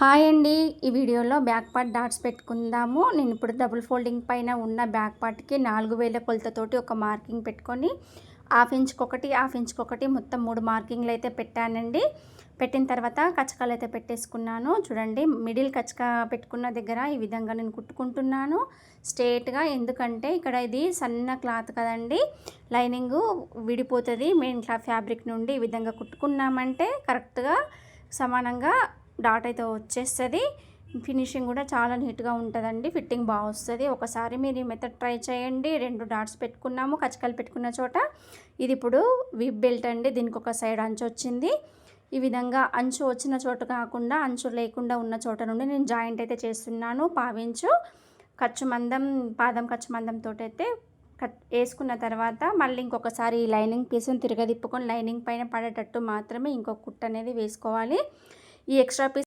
Hi అండి, ఈ వీడియోలో బ్యాక్ పార్ట్ డాట్స్ పెట్టుకుందాము. నేను ఇప్పుడు డబుల్ ఫోల్డింగ్ పైన ఉన్న బ్యాక్ పార్ట్కి 4000 కొలతతోటి ఒక మార్కింగ్ పెట్టుకొని హాఫ్ ఇంచ్కి ఒకటి మొత్తం 3 మార్కింగ్లు అయితే పెట్టానండి. పెట్టిన తర్వాత కచకాలు అయితే పెట్టేసుకున్నాను. చూడండి, మిడిల్ కచక పెట్టుకున్న దగ్గర ఈ విధంగా నేను కుట్టుకుంటున్నాను స్ట్రేట్గా. ఎందుకంటే ఇక్కడ ఇది సన్న క్లాత్ కదండి, లైనింగ్ విడిపోతుంది మెయిన్ ఫ్యాబ్రిక్ నుండి. ఈ విధంగా కుట్టుకున్నామంటే కరెక్ట్గా సమానంగా డాట్ అయితే వచ్చేస్తుంది. ఫినిషింగ్ కూడా చాలా నీట్గా ఉంటుందండి, ఫిట్టింగ్ బాగా వస్తుంది. ఒకసారి మీరు ఈ మెథడ్ ట్రై చేయండి. 2 డాట్స్ పెట్టుకున్నాము కచకాలు పెట్టుకున్న చోట. ఇది ఇప్పుడు విప్ బెల్ట్ అండి, దీనికి ఒక సైడ్ అంచు వచ్చింది. ఈ విధంగా అంచు వచ్చిన చోట కాకుండా అంచు లేకుండా ఉన్న చోట నుండి నేను జాయింట్ అయితే చేస్తున్నాను. పావించు ఖర్చు మందం, పాదం ఖర్చు మందంతో అయితే వేసుకున్న తర్వాత మళ్ళీ ఇంకొకసారి ఈ లైనింగ్ పీస్ని తిరగదిప్పుకొని లైనింగ్ పైన పడేటట్టు మాత్రమే ఇంకొక కుట్టు అనేది వేసుకోవాలి. ఈ ఎక్స్ట్రా పీస్